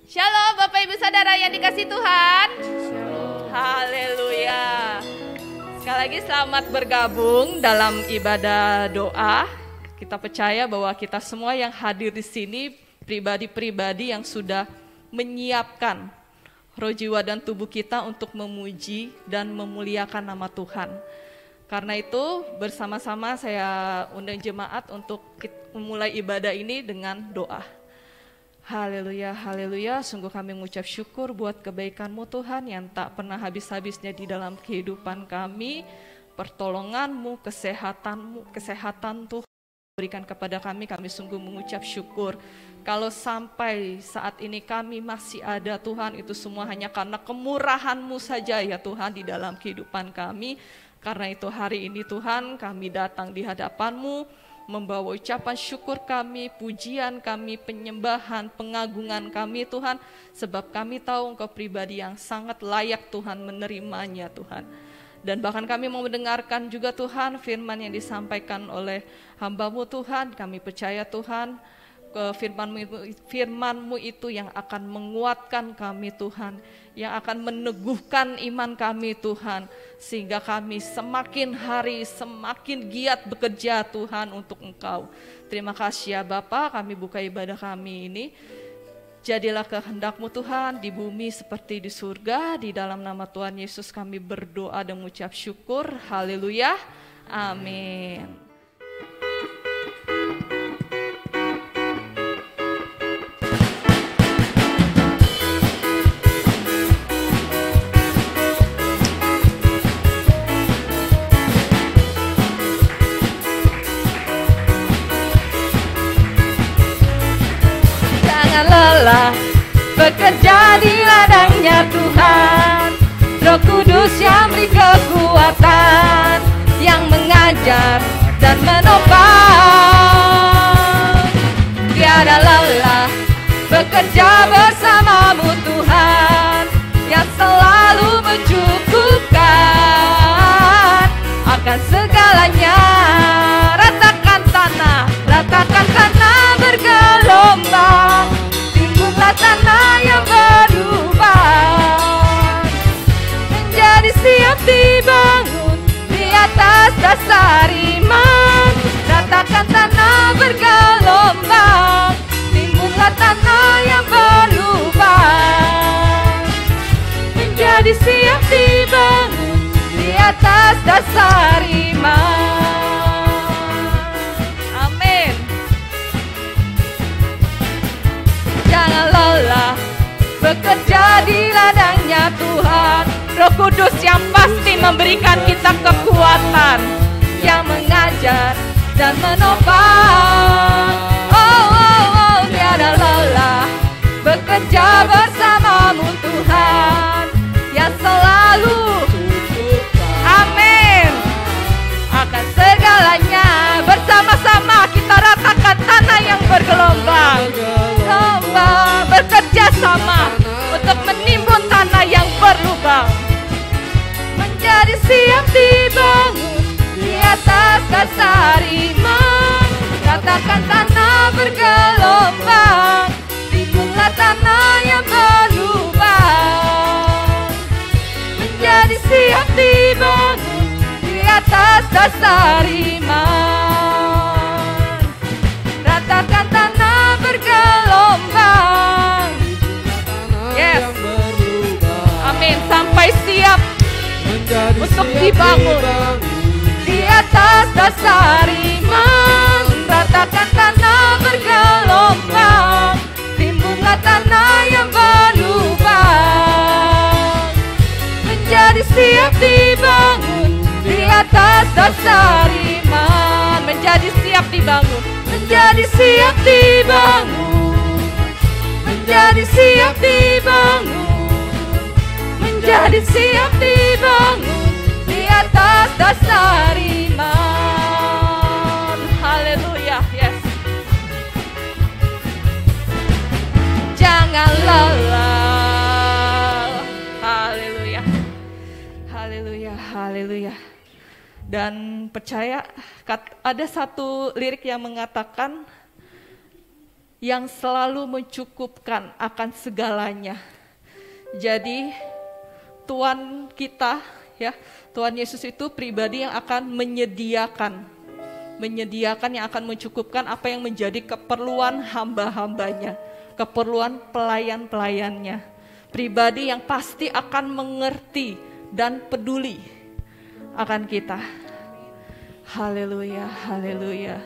Shalom Bapak Ibu Saudara yang dikasih Tuhan. Haleluya. Sekali lagi selamat bergabung dalam ibadah doa. Kita percaya bahwa kita semua yang hadir di sini pribadi-pribadi yang sudah menyiapkan roh, jiwa, dan tubuh kita untuk memuji dan memuliakan nama Tuhan. Karena itu bersama-sama saya undang jemaat untuk memulai ibadah ini dengan doa. Haleluya, haleluya, sungguh kami mengucap syukur buat kebaikan-Mu Tuhan yang tak pernah habis-habisnya di dalam kehidupan kami. Pertolongan-Mu, kesehatan Tuhan berikan kepada kami sungguh mengucap syukur. Kalau sampai saat ini kami masih ada Tuhan, itu semua hanya karena kemurahan-Mu saja ya Tuhan di dalam kehidupan kami. Karena itu hari ini Tuhan kami datang di hadapan-Mu, membawa ucapan syukur kami, pujian kami, penyembahan, pengagungan kami Tuhan. Sebab kami tahu Engkau pribadi yang sangat layak Tuhan menerimanya Tuhan. Dan bahkan kami mau mendengarkan juga Tuhan firman yang disampaikan oleh hamba-Mu Tuhan. Kami percaya Tuhan firman-Mu itu yang akan menguatkan kami Tuhan, yang akan meneguhkan iman kami Tuhan, sehingga kami semakin hari semakin giat bekerja Tuhan untuk Engkau. Terima kasih ya Bapa, kami buka ibadah kami ini. Jadilah kehendak-Mu Tuhan di bumi seperti di surga. Di dalam nama Tuhan Yesus kami berdoa dan mengucap syukur. Haleluya, amin. Lelah bekerja di ladangnya Tuhan, Roh Kudus yang beri kekuatan, yang mengajar dan menopang. Tiada lelah bekerja bersama-Mu Tuhan, yang selalu mencukupkan akan segalanya. Ratakan tanah bergelombang, tanah yang berubah menjadi siap dibangun di atas dasar iman. Ratakan tanah bergelombang, timbullah tanah yang berubah menjadi siap dibangun di atas dasar iman. Jangan lelah bekerja di ladangnya Tuhan, Roh Kudus yang pasti memberikan kita kekuatan, yang mengajar dan menopang. Oh, tiada lelah bekerja bersama-Mu Tuhan, yang selalu amin akan segalanya. Bersama-sama kita ratakan tanah yang bergelombang, bekerja sama untuk menimbun tanah yang berlubang menjadi siap dibangun di atas dasar iman. Katakan tanah bergelombang, timbullah tanah yang berlubang menjadi siap dibangun di atas dasar iman. Ratakan tanah bergelombang, yes, amin, sampai siap untuk dibangun di atas dasar iman. Ratakan tanah bergelombang, timbullah tanah yang berlubang menjadi siap dibangun di atas dasar iman. Menjadi siap dibangun, menjadi siap dibangun, menjadi siap dibangun, menjadi siap dibangun di atas dasar iman. Haleluya, yes. Jangan lelah. Haleluya, haleluya, haleluya. Dan percaya ada satu lirik yang mengatakan yang selalu mencukupkan akan segalanya. Jadi Tuhan kita, ya, Tuhan Yesus itu pribadi yang akan menyediakan yang akan mencukupkan apa yang menjadi keperluan hamba-hambanya, keperluan pelayan-pelayannya. Pribadi yang pasti akan mengerti dan peduli akan kita. Haleluya, haleluya.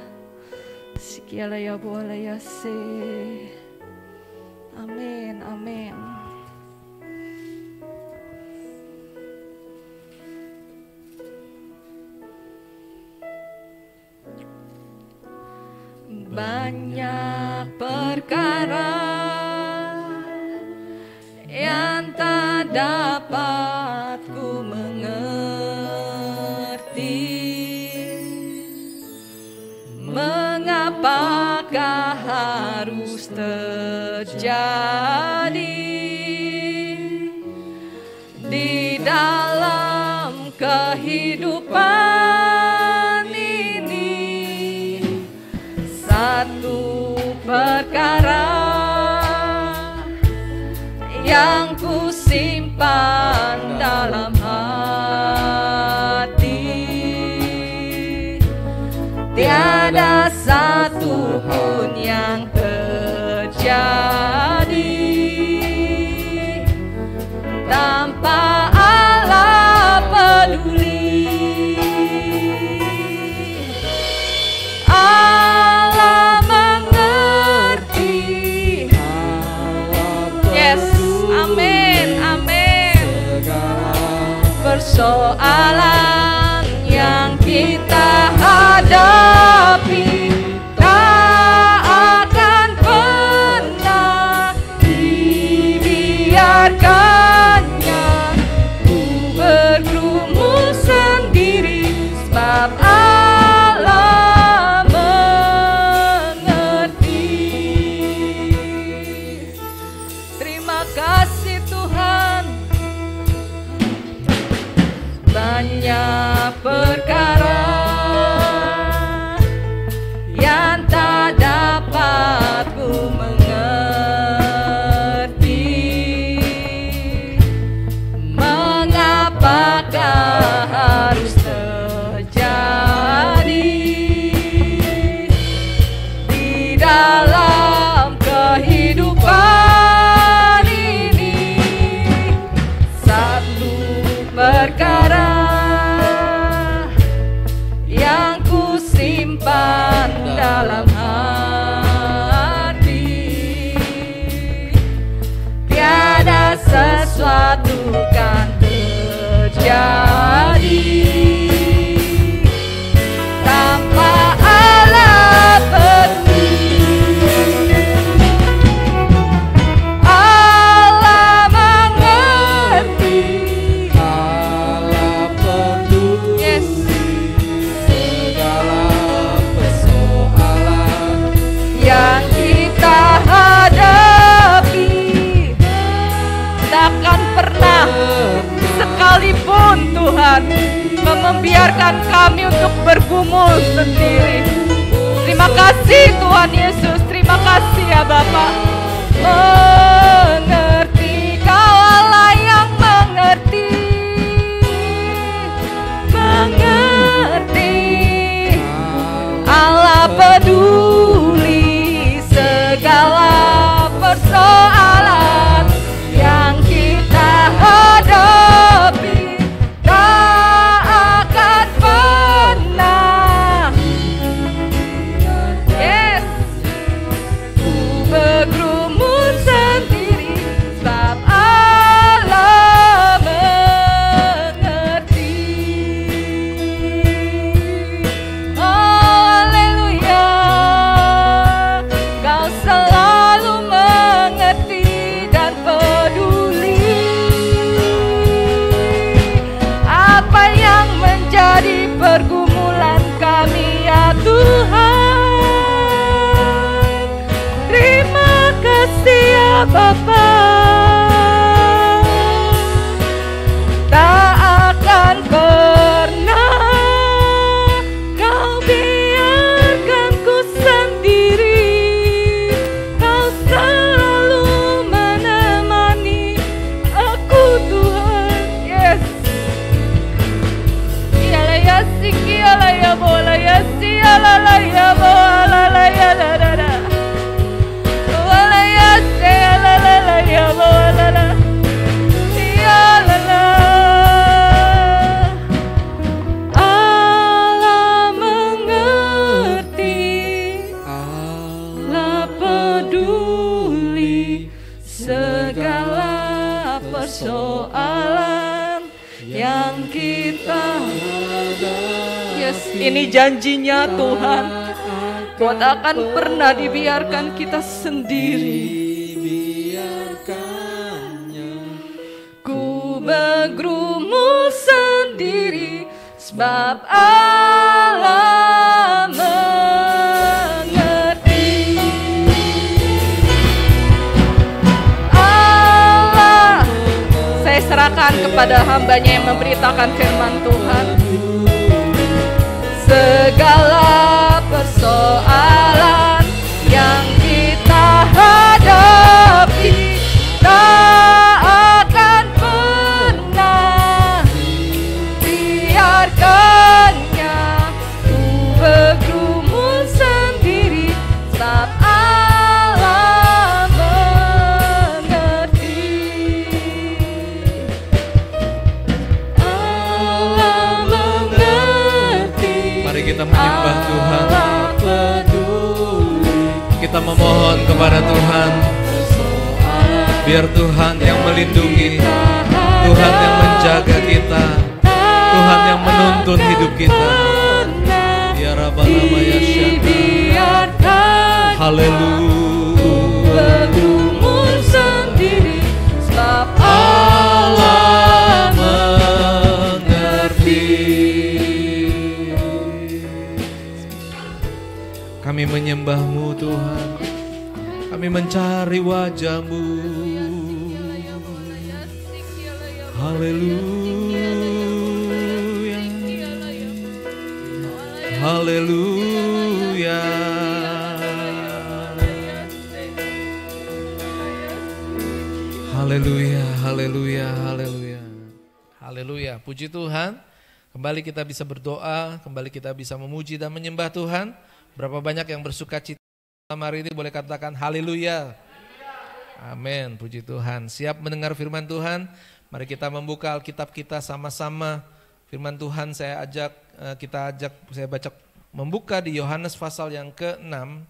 Sikiala ya bola ya se. Amin, amin. Banyak perkara yang tak dapat ku mengerti. Mengapakah harus terjadi di dalam kehidupan ini? Satu perkara yang ku simpan dalam hati, tiada satu pun yang terjadi tanpa Allah peduli. Allah mengerti. Yes, amin, amin. Persoalan yang kita hadapi tak akan pernah dibiarkannya ku bergumul sendiri, sebab Allah mengerti. Terima kasih Tuhan. Banyak perkara yang tak dapat ku mengerti. Mengapakah harus terjadi di dalam kehidupan ini? Satu perkara yang ku simpan dalam hati, tiada sesuatu kan terjadi tanpa Allah peduli. Allah mengerti. Allah peduli. Yes. Segala persoalan Yang kita hadapi, takkan pernah sekalipun Tuhan membiarkan kami untuk bergumul sendiri. Terima kasih Tuhan Yesus, terima kasih ya Bapa. Mengerti, Kau Allah yang mengerti. Mengerti, Allah peduli segala persoalan yang kita hadapi, tak akan pernah. Yes, ku bergumul sendiri, sebab Allah mengerti. Oh haleluya, Kau selalu mengerti dan peduli apa yang menjadi pergumulan kami ya Tuhan. Terima kasih ya Bapa. Tak akan pernah Kau biarkan ku sendiri persoalan yang kita hadapi. Yes, ini janjinya Tuhan. Tuhan akan pernah dibiarkan kita sendiri. Ku bergumul sendiri sebab Allah mengerti. Allah, saya serahkan kepada hamba-Nya yang memberitakan firman Tuhan. Segala persoalan yang kita hadapi tak akan pernah biarkannya. Ku bergumul sendiri sebab Allah mengerti. Allah mengerti. Mari kita menyembah Tuhan. Kita memohon kepada Tuhan, biar Tuhan yang melindungi, Tuhan yang menjaga kita, Tuhan yang menuntun hidup kita. Ya Rabbana ya Syekh. Haleluya. Allah mengerti. Kami menyembah-Mu Tuhan, kami mencari wajah-Mu. Haleluya, haleluya. Haleluya, haleluya, haleluya. Haleluya, puji Tuhan. Kembali kita bisa berdoa, kembali kita bisa memuji dan menyembah Tuhan. Berapa banyak yang bersuka cita malam hari ini, boleh katakan haleluya. Amin, puji Tuhan. Siap mendengar firman Tuhan? Mari kita membuka Alkitab kita sama-sama. Firman Tuhan saya baca membuka di Yohanes pasal yang ke-6.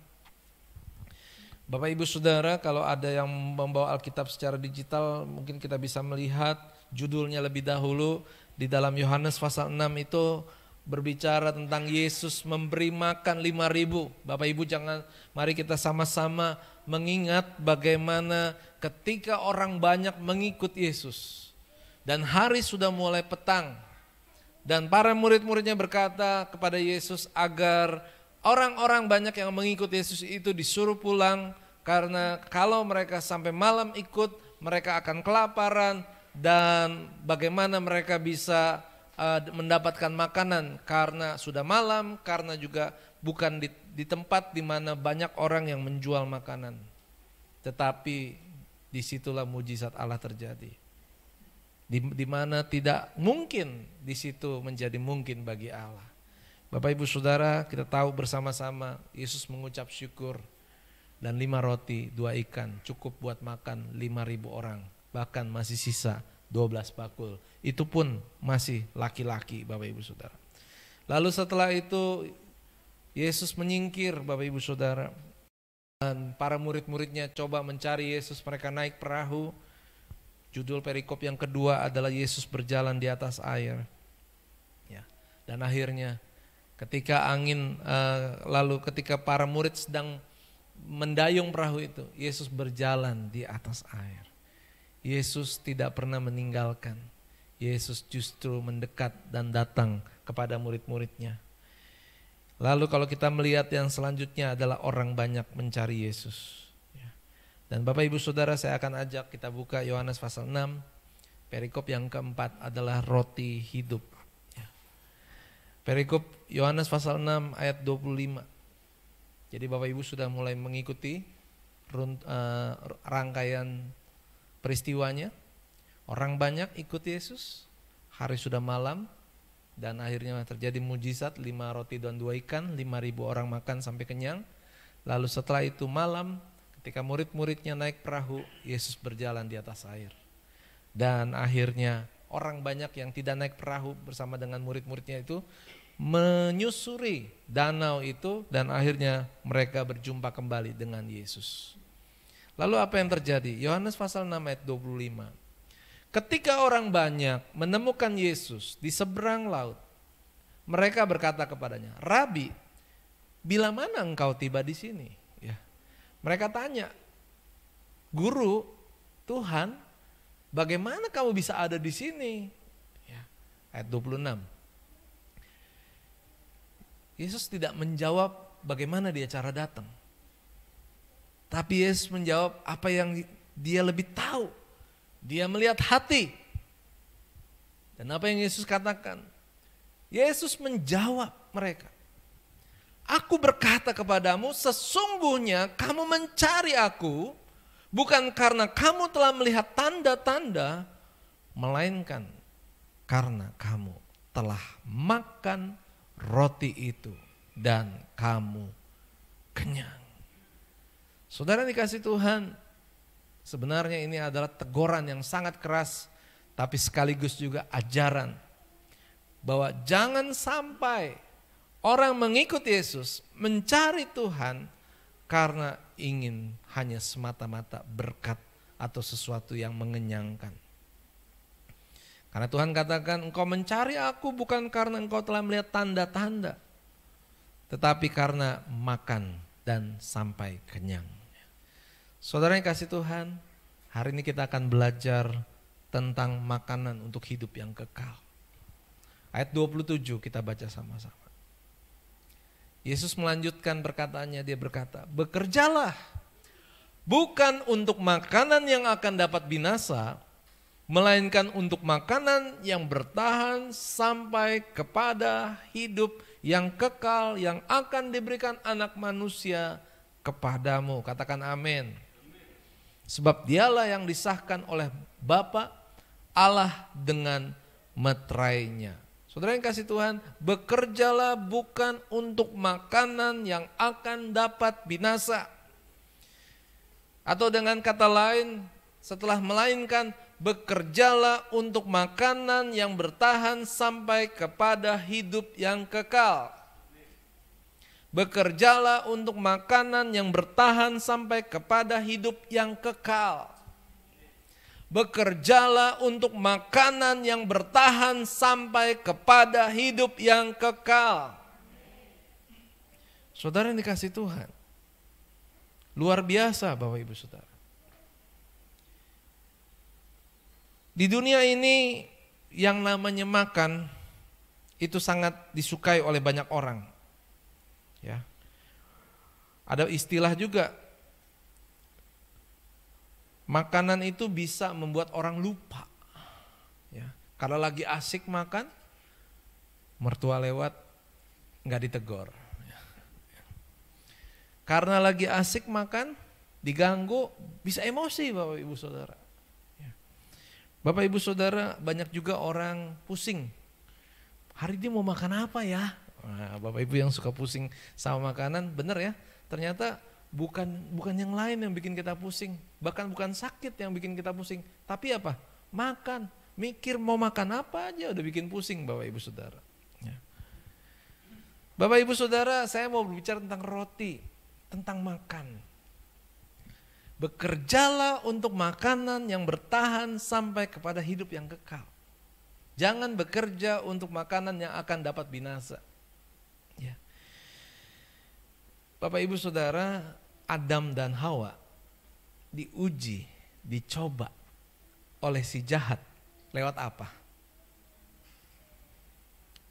Bapak Ibu Saudara, kalau ada yang membawa Alkitab secara digital, mungkin kita bisa melihat judulnya lebih dahulu. Di dalam Yohanes pasal 6 itu berbicara tentang Yesus memberi makan 5.000. Bapak Ibu mari kita sama-sama mengingat bagaimana ketika orang banyak mengikut Yesus. Dan hari sudah mulai petang. Dan para murid-muridnya berkata kepada Yesus agar orang-orang banyak yang mengikut Yesus itu disuruh pulang. Karena kalau mereka sampai malam ikut, mereka akan kelaparan. Dan bagaimana mereka bisa mendapatkan makanan karena sudah malam, karena juga bukan di tempat di mana banyak orang yang menjual makanan. Tetapi disitulah mujizat Allah terjadi. Di mana tidak mungkin, di situ menjadi mungkin bagi Allah. Bapak Ibu Saudara, kita tahu bersama-sama Yesus mengucap syukur dan 5 roti 2 ikan cukup buat makan 5.000 orang. Bahkan masih sisa 12 bakul. Itu pun masih laki-laki, Bapak Ibu Saudara. Lalu setelah itu Yesus menyingkir, Bapak Ibu Saudara. Dan para murid-muridnya coba mencari Yesus, mereka naik perahu. Judul perikop yang kedua adalah Yesus berjalan di atas air. Ya. Dan akhirnya ketika ketika para murid sedang mendayung perahu itu, Yesus berjalan di atas air. Yesus tidak pernah meninggalkan. Yesus justru mendekat dan datang kepada murid-muridnya. Lalu kalau kita melihat yang selanjutnya adalah orang banyak mencari Yesus. Dan Bapak Ibu Saudara, saya akan ajak kita buka Yohanes pasal 6. Perikop yang keempat adalah roti hidup. Perikop Yohanes pasal 6 ayat 25. Jadi Bapak Ibu sudah mulai mengikuti rangkaian peristiwanya. Orang banyak ikut Yesus, hari sudah malam, dan akhirnya terjadi mujizat 5 roti dan 2 ikan, 5.000 orang makan sampai kenyang. Lalu setelah itu malam, ketika murid-muridnya naik perahu, Yesus berjalan di atas air. Dan akhirnya orang banyak yang tidak naik perahu bersama dengan murid-muridnya itu menyusuri danau itu, dan akhirnya mereka berjumpa kembali dengan Yesus. Lalu apa yang terjadi? Yohanes pasal 6 ayat 25. Ketika orang banyak menemukan Yesus di seberang laut, mereka berkata kepadanya, "Rabi, bila mana engkau tiba di sini?" Ya. Mereka tanya, "Guru, Tuhan, bagaimana kamu bisa ada di sini?" Ya. Ayat 26. Yesus tidak menjawab bagaimana dia cara datang. Tapi Yesus menjawab apa yang dia lebih tahu. Dia melihat hati. Dan apa yang Yesus katakan? Yesus menjawab mereka. "Aku berkata kepadamu, sesungguhnya kamu mencari aku bukan karena kamu telah melihat tanda-tanda, melainkan karena kamu telah makan roti itu dan kamu kenyang." Saudara dikasih Tuhan, sebenarnya ini adalah teguran yang sangat keras, tapi sekaligus juga ajaran bahwa jangan sampai orang mengikut Yesus mencari Tuhan karena ingin hanya semata-mata berkat atau sesuatu yang mengenyangkan. Karena Tuhan katakan, "Engkau mencari aku bukan karena engkau telah melihat tanda-tanda, tetapi karena makan dan sampai kenyang." Saudara yang kasih Tuhan, hari ini kita akan belajar tentang makanan untuk hidup yang kekal. Ayat 27 kita baca sama-sama. Yesus melanjutkan perkataannya, dia berkata, "Bekerjalah bukan untuk makanan yang akan dapat binasa, melainkan untuk makanan yang bertahan sampai kepada hidup yang kekal yang akan diberikan Anak Manusia kepadamu." Katakan amin. Sebab dialah yang disahkan oleh Bapa Allah dengan meterainya. Saudara yang kasih Tuhan, bekerjalah bukan untuk makanan yang akan dapat binasa. Atau dengan kata lain, setelah melainkan, bekerjalah untuk makanan yang bertahan sampai kepada hidup yang kekal. Bekerjalah untuk makanan yang bertahan sampai kepada hidup yang kekal. Bekerjalah untuk makanan yang bertahan sampai kepada hidup yang kekal. Saudara yang dikasih Tuhan, luar biasa Bapak Ibu Saudara. Di dunia ini yang namanya makan itu sangat disukai oleh banyak orang. Ya. Ada istilah juga, makanan itu bisa membuat orang lupa. Ya. Kalau lagi asik makan, mertua lewat nggak ditegur. Ya. Karena lagi asik makan, diganggu, bisa emosi Bapak Ibu Saudara. Ya. Bapak Ibu Saudara, banyak juga orang pusing. Hari ini mau makan apa ya? Nah, Bapak Ibu yang suka pusing sama makanan, benar ya, ternyata bukan yang lain yang bikin kita pusing, bahkan bukan sakit yang bikin kita pusing, tapi apa? Makan, mikir mau makan apa aja udah bikin pusing Bapak Ibu Saudara. Ya. Bapak Ibu Saudara, saya mau berbicara tentang roti, tentang makan. Bekerjalah untuk makanan yang bertahan sampai kepada hidup yang kekal. Jangan bekerja untuk makanan yang akan dapat binasa. Ya. Bapak Ibu Saudara, Adam dan Hawa diuji, dicoba oleh si jahat lewat apa?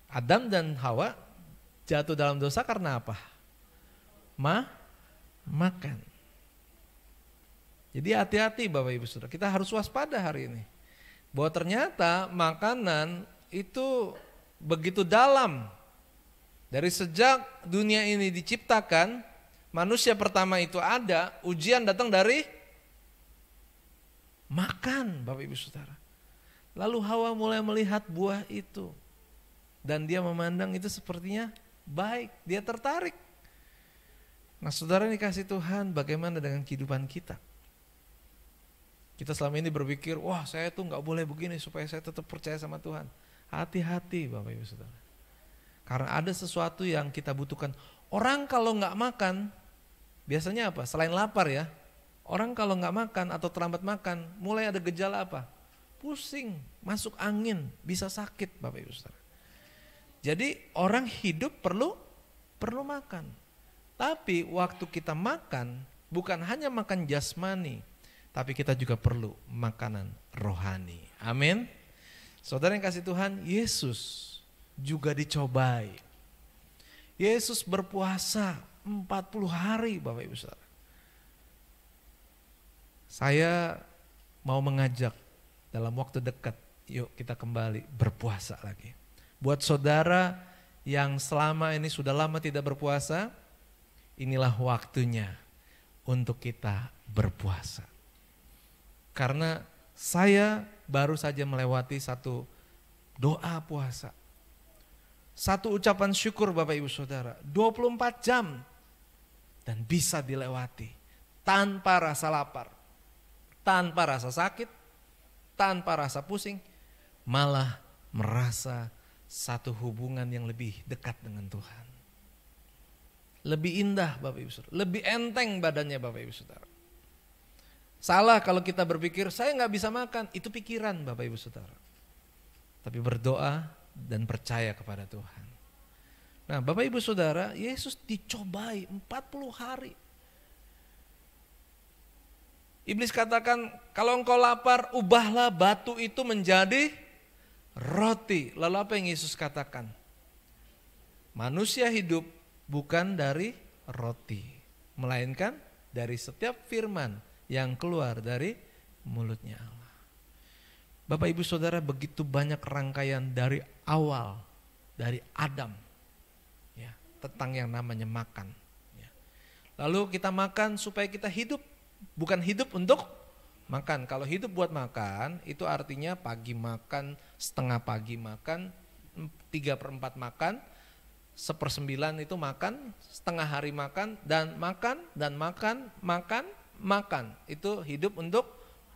Adam dan Hawa jatuh dalam dosa karena apa? Makan. Jadi hati-hati Bapak Ibu Saudara, kita harus waspada hari ini. Bahwa ternyata makanan itu begitu dalam. Dari sejak dunia ini diciptakan, manusia pertama itu ada, ujian datang dari makan Bapak Ibu Saudara. Lalu Hawa mulai melihat buah itu. Dan dia memandang itu sepertinya baik, dia tertarik. Nah saudara ini kasih Tuhan, bagaimana dengan kehidupan kita? Kita selama ini berpikir, wah saya tuh gak boleh begini supaya saya tetap percaya sama Tuhan. Hati-hati Bapak Ibu Saudara. Karena ada sesuatu yang kita butuhkan. Orang kalau gak makan, biasanya apa? Selain lapar ya. Orang kalau gak makan atau terlambat makan, mulai ada gejala apa? pusing, masuk angin, bisa sakit Bapak Ibu Saudara. Jadi orang hidup perlu makan. Tapi waktu kita makan bukan hanya makan jasmani, tapi kita juga perlu makanan rohani. Amin. Saudara yang kasih Tuhan, Yesus juga dicobai. Yesus berpuasa 40 hari Bapak Ibu Saudara. Saya mau mengajak dalam waktu dekat, yuk kita kembali berpuasa lagi. Buat saudara yang selama ini sudah lama tidak berpuasa, inilah waktunya untuk kita berpuasa. Karena saya baru saja melewati satu doa puasa. Satu ucapan syukur Bapak Ibu Saudara, 24 jam dan bisa dilewati tanpa rasa lapar, tanpa rasa sakit, tanpa rasa pusing, malah merasa satu hubungan yang lebih dekat dengan Tuhan. Lebih indah Bapak Ibu Saudara, lebih enteng badannya Bapak Ibu Saudara. Salah kalau kita berpikir saya gak bisa makan, itu pikiran Bapak Ibu Saudara. Tapi berdoa dan percaya kepada Tuhan. Nah Bapak Ibu Saudara, Yesus dicobai 40 hari. Iblis katakan, kalau engkau lapar, ubahlah batu itu menjadi roti. Lalu apa yang Yesus katakan? Manusia hidup bukan dari roti, melainkan dari setiap firman yang keluar dari mulutnya Allah. Bapak Ibu Saudara, begitu banyak rangkaian dari awal, dari Adam, ya, tentang yang namanya makan. Ya. Lalu kita makan supaya kita hidup, bukan hidup untuk makan. Kalau hidup buat makan, itu artinya pagi makan, setengah pagi makan, 3/4 makan, 1/9 itu makan, setengah hari makan, dan makan, dan makan, makan. Itu hidup untuk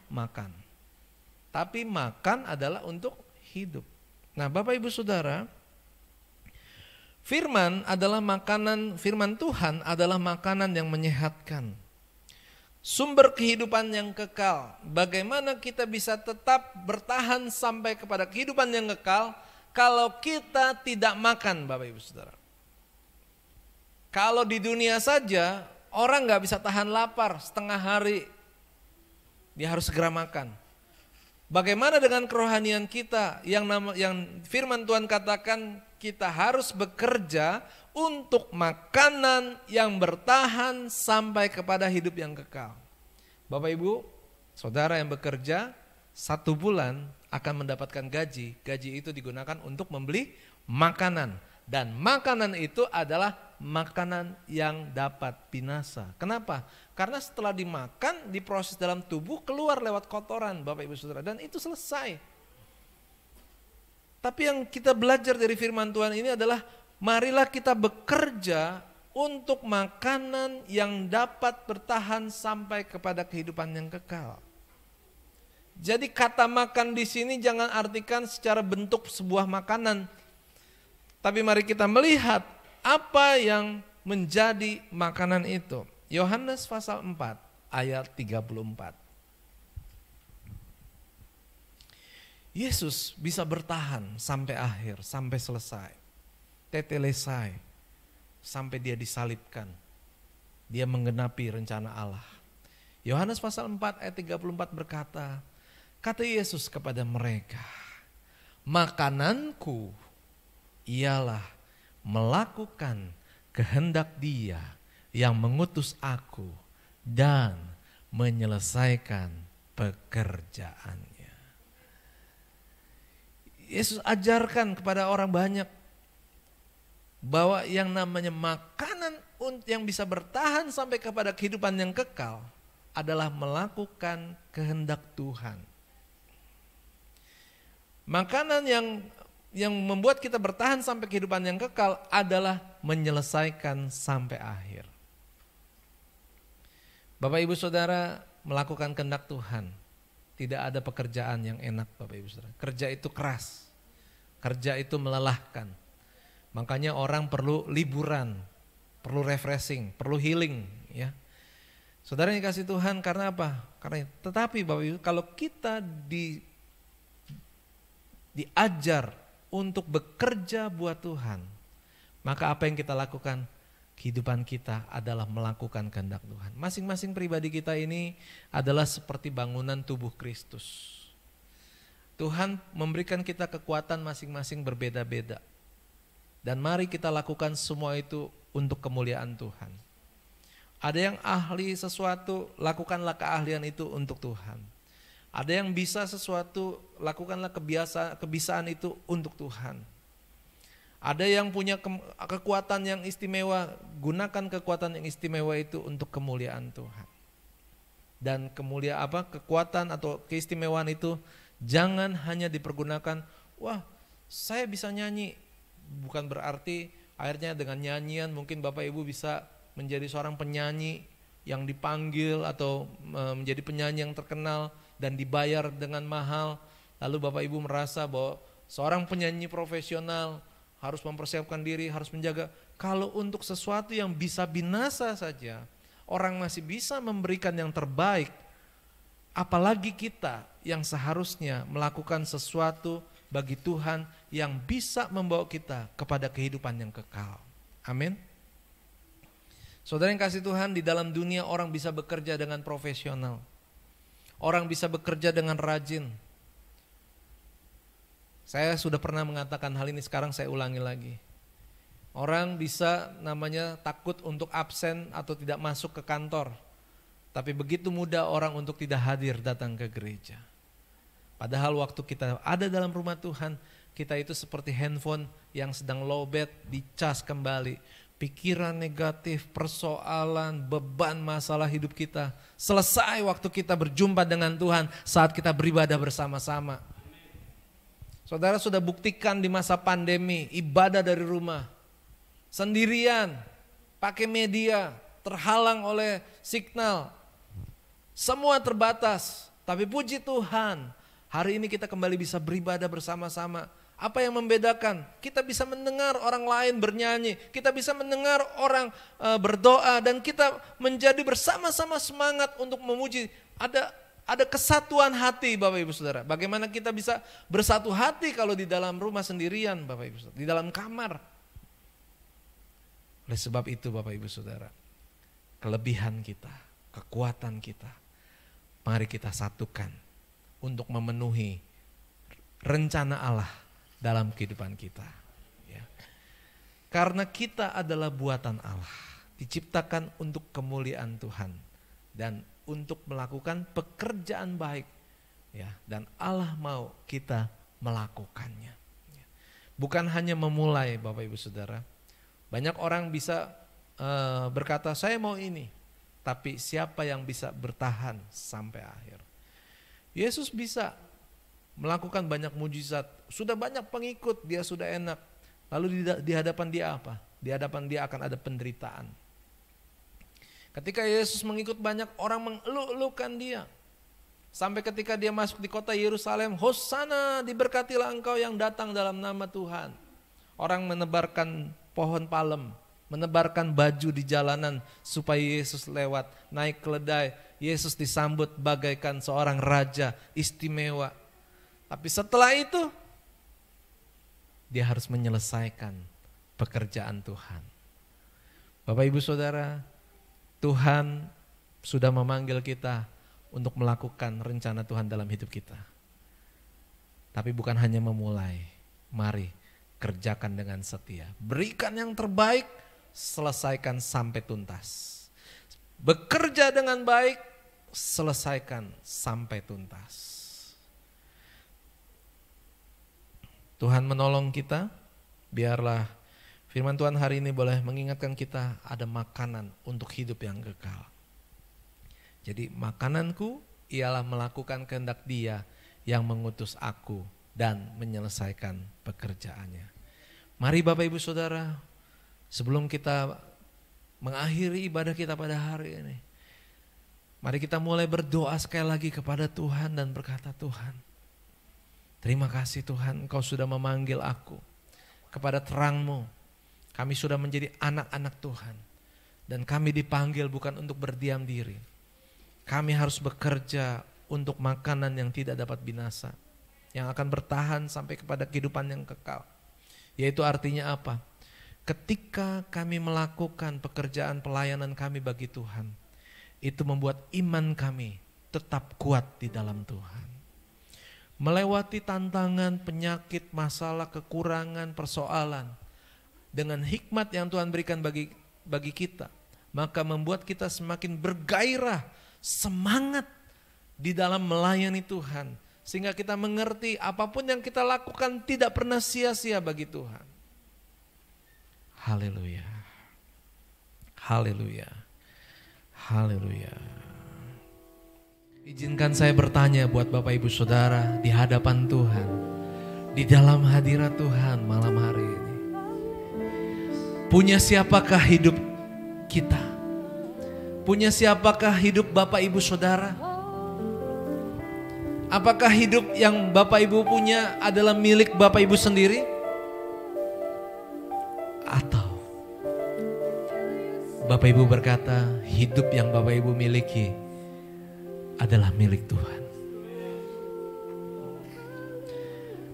makan. Tapi makan adalah untuk hidup. Nah Bapak Ibu Saudara, firman adalah makanan, firman Tuhan adalah makanan yang menyehatkan. Sumber kehidupan yang kekal. Bagaimana kita bisa tetap bertahan sampai kepada kehidupan yang kekal kalau kita tidak makan Bapak Ibu Saudara. Kalau di dunia saja orang gak bisa tahan lapar setengah hari. Dia harus segera makan. Bagaimana dengan kerohanian kita yang firman Tuhan katakan kita harus bekerja untuk makanan yang bertahan sampai kepada hidup yang kekal. Bapak Ibu, saudara yang bekerja 1 bulan akan mendapatkan gaji. Gaji itu digunakan untuk membeli makanan. Dan makanan itu adalah makanan yang dapat binasa. Kenapa? Karena setelah dimakan, diproses dalam tubuh, keluar lewat kotoran Bapak Ibu Saudara. Dan itu selesai. Tapi yang kita belajar dari firman Tuhan ini adalah marilah kita bekerja untuk makanan yang dapat bertahan sampai kepada kehidupan yang kekal. Jadi kata makan di sini jangan artikan secara bentuk sebuah makanan. Tapi mari kita melihat apa yang menjadi makanan itu. Yohanes pasal 4 ayat 34. Yesus bisa bertahan sampai akhir, sampai selesai. Tetelesai, sampai dia disalibkan. Dia menggenapi rencana Allah. Yohanes pasal 4 ayat 34 berkata, kata Yesus kepada mereka, makananku ialah melakukan kehendak Dia yang mengutus aku dan menyelesaikan pekerjaannya. Yesus ajarkan kepada orang banyak bahwa yang namanya makanan yang bisa bertahan sampai kepada kehidupan yang kekal adalah melakukan kehendak Tuhan. Makanan yang membuat kita bertahan sampai kehidupan yang kekal adalah menyelesaikan sampai akhir. Bapak Ibu Saudara, melakukan kehendak Tuhan tidak ada pekerjaan yang enak Bapak Ibu Saudara. Kerja itu keras, kerja itu melelahkan. Makanya orang perlu liburan, perlu refreshing, perlu healing, ya. Saudara yang kasih Tuhan, karena apa? Karena tetapi Bapak Ibu, kalau kita diajar untuk bekerja buat Tuhan, maka apa yang kita lakukan? Kehidupan kita adalah melakukan kehendak Tuhan. Masing-masing pribadi kita ini adalah seperti bangunan tubuh Kristus. Tuhan memberikan kita kekuatan masing-masing berbeda-beda. Dan mari kita lakukan semua itu untuk kemuliaan Tuhan. Ada yang ahli sesuatu, lakukanlah keahlian itu untuk Tuhan. Ada yang bisa sesuatu, lakukanlah kebisaan itu untuk Tuhan. Ada yang punya kekuatan yang istimewa, gunakan kekuatan yang istimewa itu untuk kemuliaan Tuhan. Dan kekuatan atau keistimewaan itu jangan hanya dipergunakan, wah saya bisa nyanyi. Bukan berarti akhirnya dengan nyanyian mungkin Bapak Ibu bisa menjadi seorang penyanyi yang dipanggil atau menjadi penyanyi yang terkenal dan dibayar dengan mahal. Lalu Bapak Ibu merasa bahwa seorang penyanyi profesional harus mempersiapkan diri, harus menjaga. Kalau untuk sesuatu yang bisa binasa saja, orang masih bisa memberikan yang terbaik, apalagi kita yang seharusnya melakukan sesuatu bagi Tuhan yang bisa membawa kita kepada kehidupan yang kekal. Amin. Saudara yang kasih Tuhan, di dalam dunia orang bisa bekerja dengan profesional. Orang bisa bekerja dengan rajin. Saya sudah pernah mengatakan hal ini, sekarang saya ulangi lagi. Orang bisa takut untuk absen atau tidak masuk ke kantor. Tapi begitu mudah orang untuk tidak hadir datang ke gereja. Padahal waktu kita ada dalam rumah Tuhan, kita itu seperti handphone yang sedang lowbat, dicas kembali. Pikiran negatif, persoalan, beban, masalah hidup kita selesai waktu kita berjumpa dengan Tuhan saat kita beribadah bersama-sama. Saudara sudah buktikan di masa pandemi, ibadah dari rumah, sendirian, pakai media, terhalang oleh signal, semua terbatas. Tapi puji Tuhan, hari ini kita kembali bisa beribadah bersama-sama. Apa yang membedakan? Kita bisa mendengar orang lain bernyanyi, kita bisa mendengar orang berdoa, dan kita menjadi bersama-sama semangat untuk memuji. Ada kesatuan hati Bapak Ibu Saudara. Bagaimana kita bisa bersatu hati kalau di dalam rumah sendirian Bapak Ibu Saudara, di dalam kamar. Oleh sebab itu Bapak Ibu Saudara, kelebihan kita, kekuatan kita, mari kita satukan untuk memenuhi rencana Allah dalam kehidupan kita. Ya. Karena kita adalah buatan Allah, diciptakan untuk kemuliaan Tuhan dan untuk melakukan pekerjaan baik, ya, dan Allah mau kita melakukannya. Bukan hanya memulai Bapak Ibu Saudara. Banyak orang bisa berkata saya mau ini, tapi siapa yang bisa bertahan sampai akhir? Yesus bisa melakukan banyak mujizat, sudah banyak pengikut, dia sudah enak. Lalu di hadapan dia apa? Di hadapan dia akan ada penderitaan. Ketika Yesus mengikut banyak orang mengeluh-elukan dia. Sampai ketika dia masuk di kota Yerusalem, Hosana, diberkatilah engkau yang datang dalam nama Tuhan. Orang menebarkan pohon palem, menebarkan baju di jalanan supaya Yesus lewat, naik keledai. Yesus disambut bagaikan seorang raja istimewa. Tapi setelah itu, dia harus menyelesaikan pekerjaan Tuhan. Bapak Ibu Saudara, Tuhan sudah memanggil kita untuk melakukan rencana Tuhan dalam hidup kita. Tapi bukan hanya memulai, mari kerjakan dengan setia. Berikan yang terbaik, selesaikan sampai tuntas. Bekerja dengan baik, selesaikan sampai tuntas. Tuhan menolong kita, biarlah firman Tuhan hari ini boleh mengingatkan kita ada makanan untuk hidup yang kekal. Jadi makananku ialah melakukan kehendak Dia yang mengutus aku dan menyelesaikan pekerjaannya. Mari Bapak Ibu Saudara, sebelum kita mengakhiri ibadah kita pada hari ini, mari kita mulai berdoa sekali lagi kepada Tuhan dan berkata, Tuhan, terima kasih Tuhan, Engkau sudah memanggil aku kepada terang-Mu. Kami sudah menjadi anak-anak Tuhan. Dan kami dipanggil bukan untuk berdiam diri. Kami harus bekerja untuk makanan yang tidak dapat binasa, yang akan bertahan sampai kepada kehidupan yang kekal. Yaitu artinya apa? Ketika kami melakukan pekerjaan pelayanan kami bagi Tuhan, itu membuat iman kami tetap kuat di dalam Tuhan. Melewati tantangan, penyakit, masalah, kekurangan, persoalan, dengan hikmat yang Tuhan berikan bagi kita, maka membuat kita semakin bergairah, semangat di dalam melayani Tuhan. Sehingga kita mengerti apapun yang kita lakukan tidak pernah sia-sia bagi Tuhan. Haleluya. Haleluya. Haleluya. Izinkan saya bertanya buat Bapak Ibu Saudara di hadapan Tuhan, di dalam hadirat Tuhan malam hari ini. Punya siapakah hidup kita? Punya siapakah hidup Bapak Ibu Saudara? Apakah hidup yang Bapak Ibu punya adalah milik Bapak Ibu sendiri? Atau Bapak Ibu berkata hidup yang Bapak Ibu miliki adalah milik Tuhan.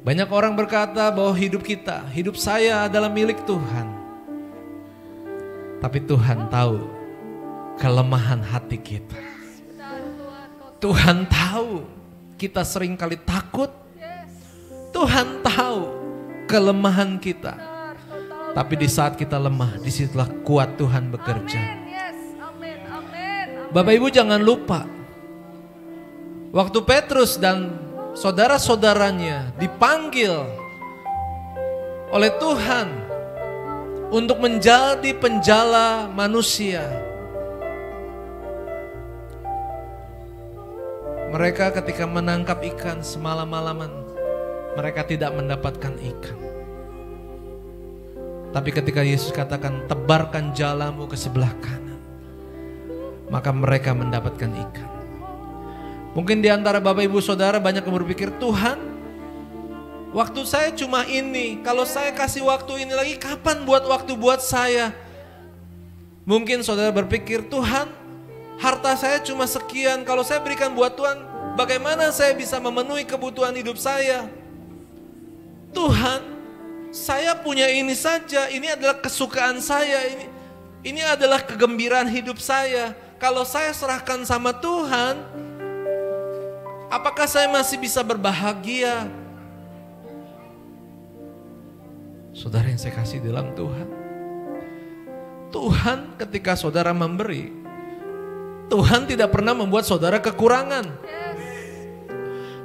Banyak orang berkata bahwa hidup kita, hidup saya adalah milik Tuhan. Tapi Tuhan tahu kelemahan hati kita. Tuhan tahu kita sering kali takut. Tuhan tahu kelemahan kita. Tapi di saat kita lemah, disitulah kuat Tuhan bekerja. Bapak Ibu jangan lupa, waktu Petrus dan saudara-saudaranya dipanggil oleh Tuhan untuk menjadi penjala manusia. Mereka ketika menangkap ikan semalam-malaman, mereka tidak mendapatkan ikan. Tapi ketika Yesus katakan tebarkan jalamu ke sebelah kanan, maka mereka mendapatkan ikan. Mungkin di antara Bapak Ibu Saudara banyak yang berpikir, Tuhan, waktu saya cuma ini, kalau saya kasih waktu ini lagi, kapan buat waktu buat saya? Mungkin saudara berpikir, Tuhan, harta saya cuma sekian, kalau saya berikan buat Tuhan, bagaimana saya bisa memenuhi kebutuhan hidup saya? Tuhan, saya punya ini saja, ini adalah kesukaan saya, ini adalah kegembiraan hidup saya. Kalau saya serahkan sama Tuhan, apakah saya masih bisa berbahagia? Saudara yang saya kasih dalam Tuhan, Tuhan ketika saudara memberi, Tuhan tidak pernah membuat saudara kekurangan.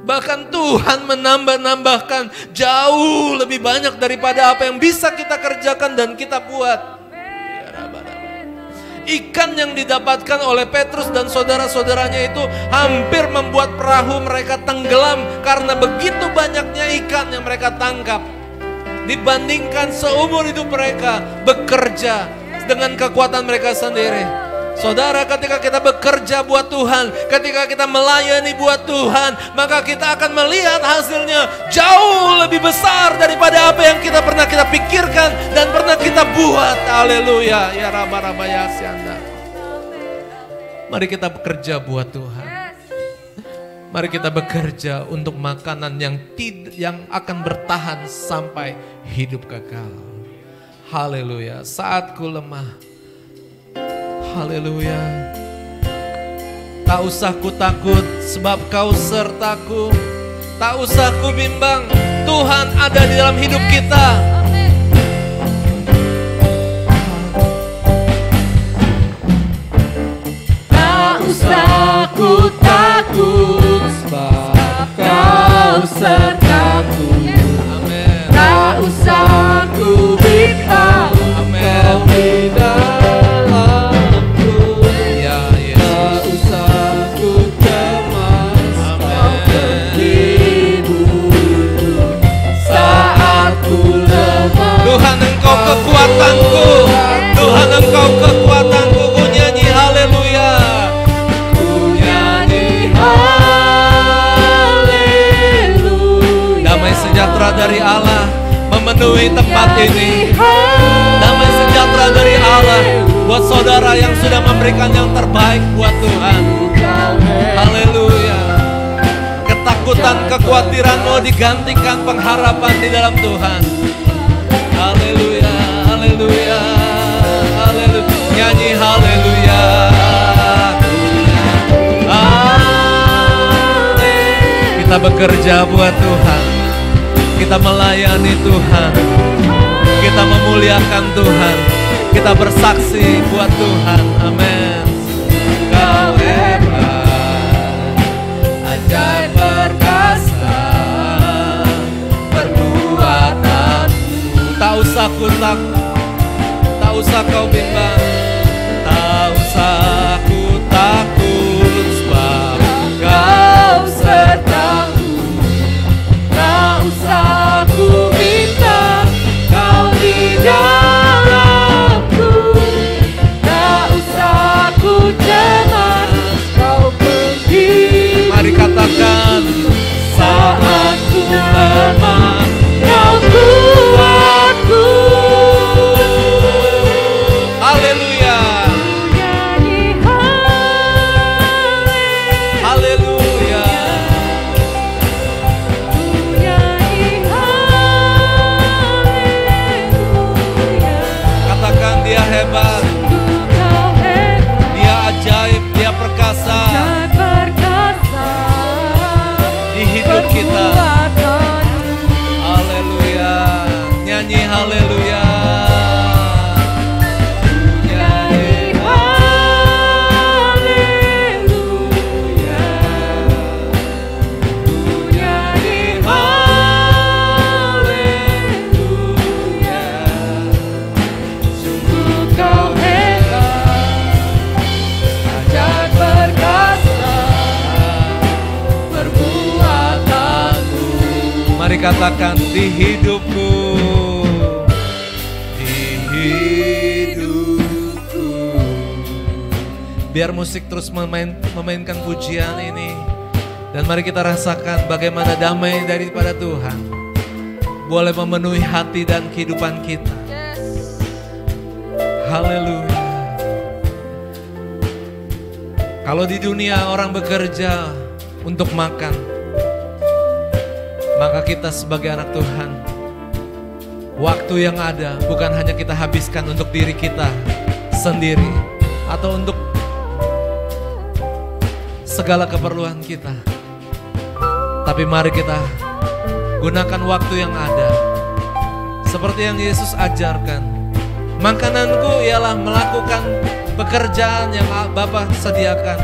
Bahkan Tuhan menambah-nambahkan jauh lebih banyak daripada apa yang bisa kita kerjakan dan kita buat. Ikan yang didapatkan oleh Petrus dan saudara-saudaranya itu hampir membuat perahu mereka tenggelam karena begitu banyaknya ikan yang mereka tangkap. Dibandingkan seumur hidup mereka bekerja dengan kekuatan mereka sendiri. Saudara, ketika kita bekerja buat Tuhan, ketika kita melayani buat Tuhan, maka kita akan melihat hasilnya jauh lebih besar daripada apa yang kita pernah kita pikirkan dan pernah kita buat. Haleluya. Ya Rabba ya Syanda. Mari kita bekerja buat Tuhan. Mari kita bekerja untuk makanan yang akan bertahan sampai hidup kekal. Haleluya. Saat ku lemah, haleluya. Tak usah ku takut sebab kau sertaku. Tak usah ku bimbang, Tuhan ada di dalam hidup kita. Tak usah ku takut sebab kau sertaku. Tak usah ku bimbang, kau di dalamku. Tak usah ku cemas, kau terhibur saat ku lemah. Tuhan engkau kekuatanku, Tuhan engkau kekuatanku. Ku nyanyi haleluya. Ku nyanyi haleluya. Damai sejahtera dari Allah memenuhi tempat ini. Damai sejahtera dari Allah buat saudara yang sudah memberikan yang terbaik buat Tuhan. Haleluya. Ketakutan ketakutan, kekhawatiranmu digantikan pengharapan di dalam Tuhan. Haleluya, haleluya, haleluya. Nyanyi haleluya. Kita bekerja buat Tuhan. Kita melayani Tuhan. Kita memuliakan Tuhan. Kita bersaksi buat Tuhan. Amin. Kau hebat, ajaib perkasa, perbuatanmu. Tak usah ku takut, tak usah kau bimbang, tak usah ku takut, sebab kau sertaku. Tak usah ku minta, kau di dalamku. Tak usah ku cemas, kau pergi. Mari katakan, saat ku lemah, kau kuatku. Haleluya. Haleluya. Katakan dia hebat, dia ajaib, dia perkasa di hidup kita. Haleluya. Nyanyi haleluya. Nyanyi haleluya. Nyanyi haleluya. Sungguh kau hebat, ajaib perkasa, perbuatanmu. Mari katakan di hidupku, di hidupku. Biar musik terus memainkan pujian ini. Dan mari kita rasakan bagaimana damai daripada Tuhan boleh memenuhi hati dan kehidupan kita. Haleluya. Kalau di dunia orang bekerja untuk makan, maka kita sebagai anak Tuhan, waktu yang ada bukan hanya kita habiskan untuk diri kita sendiri atau untuk segala keperluan kita, tapi mari kita gunakan waktu yang ada seperti yang Yesus ajarkan. Makananku ialah melakukan pekerjaan yang Bapa sediakan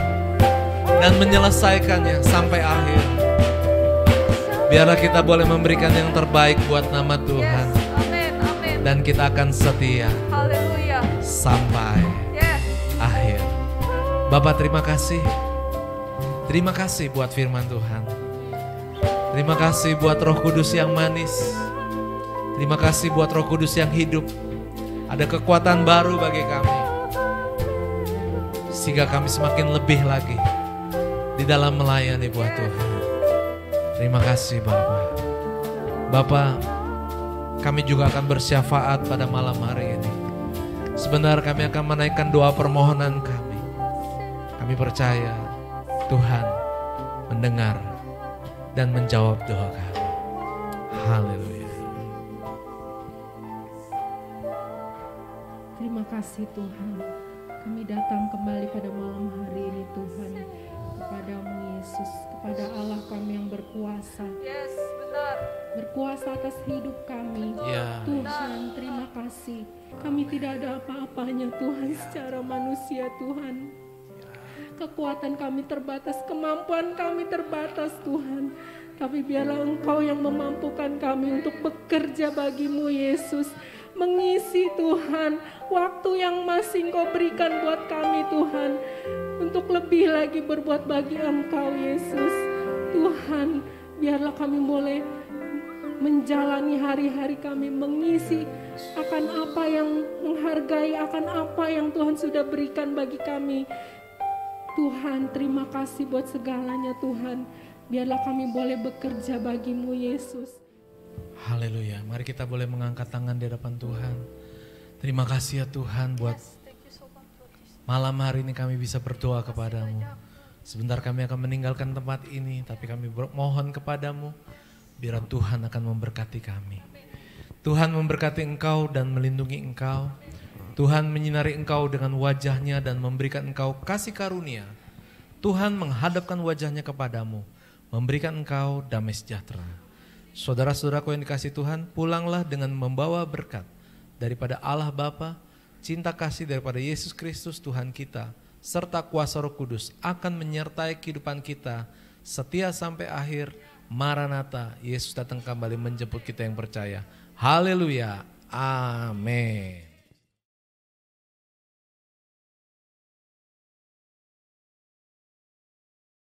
dan menyelesaikannya sampai akhir. Biarlah kita boleh memberikan yang terbaik buat nama Tuhan. Dan kita akan setia sampai akhir. Bapa, terima kasih. Terima kasih buat firman Tuhan. Terima kasih buat Roh Kudus yang manis. Terima kasih buat Roh Kudus yang hidup. Ada kekuatan baru bagi kami, sehingga kami semakin lebih lagi di dalam melayani buat Tuhan. Terima kasih Bapa. Bapa, kami juga akan bersyafaat pada malam hari ini. Sebentar kami akan menaikkan doa permohonan kami. Kami percaya Tuhan mendengar dan menjawab doa kami. Haleluya. Terima kasih Tuhan. Kami datang kembali pada malam hari ini Tuhan, kepadamu Yesus, kepada Allah kami yang berkuasa. Berkuasa atas hidup kami. Tuhan, terima kasih. Kami tidak ada apa-apanya Tuhan secara manusia Tuhan. Kekuatan kami terbatas, kemampuan kami terbatas Tuhan. Tapi biarlah Engkau yang memampukan kami untuk bekerja bagimu Yesus. Mengisi Tuhan waktu yang masih Engkau berikan buat kami Tuhan. Untuk lebih lagi berbuat bagi Engkau Yesus. Tuhan, biarlah kami boleh menjalani hari-hari kami, mengisi akan apa yang menghargai, akan apa yang Tuhan sudah berikan bagi kami. Tuhan, terima kasih buat segalanya Tuhan. Biarlah kami boleh bekerja bagimu Yesus. Haleluya. Mari kita boleh mengangkat tangan di hadapan Tuhan. Terima kasih ya Tuhan buat malam hari ini kami bisa berdoa kepadamu. Sebentar kami akan meninggalkan tempat ini, tapi kami mohon kepadamu, biar Tuhan akan memberkati kami. Tuhan memberkati engkau dan melindungi engkau. Tuhan menyinari engkau dengan wajahnya dan memberikan engkau kasih karunia. Tuhan menghadapkan wajahnya kepadamu, memberikan engkau damai sejahtera. Saudara-saudaraku yang dikasihi Tuhan, pulanglah dengan membawa berkat daripada Allah Bapa, cinta kasih daripada Yesus Kristus Tuhan kita, serta kuasa Roh Kudus akan menyertai kehidupan kita setia sampai akhir. Maranatha, Yesus datang kembali menjemput kita yang percaya. Haleluya, amin.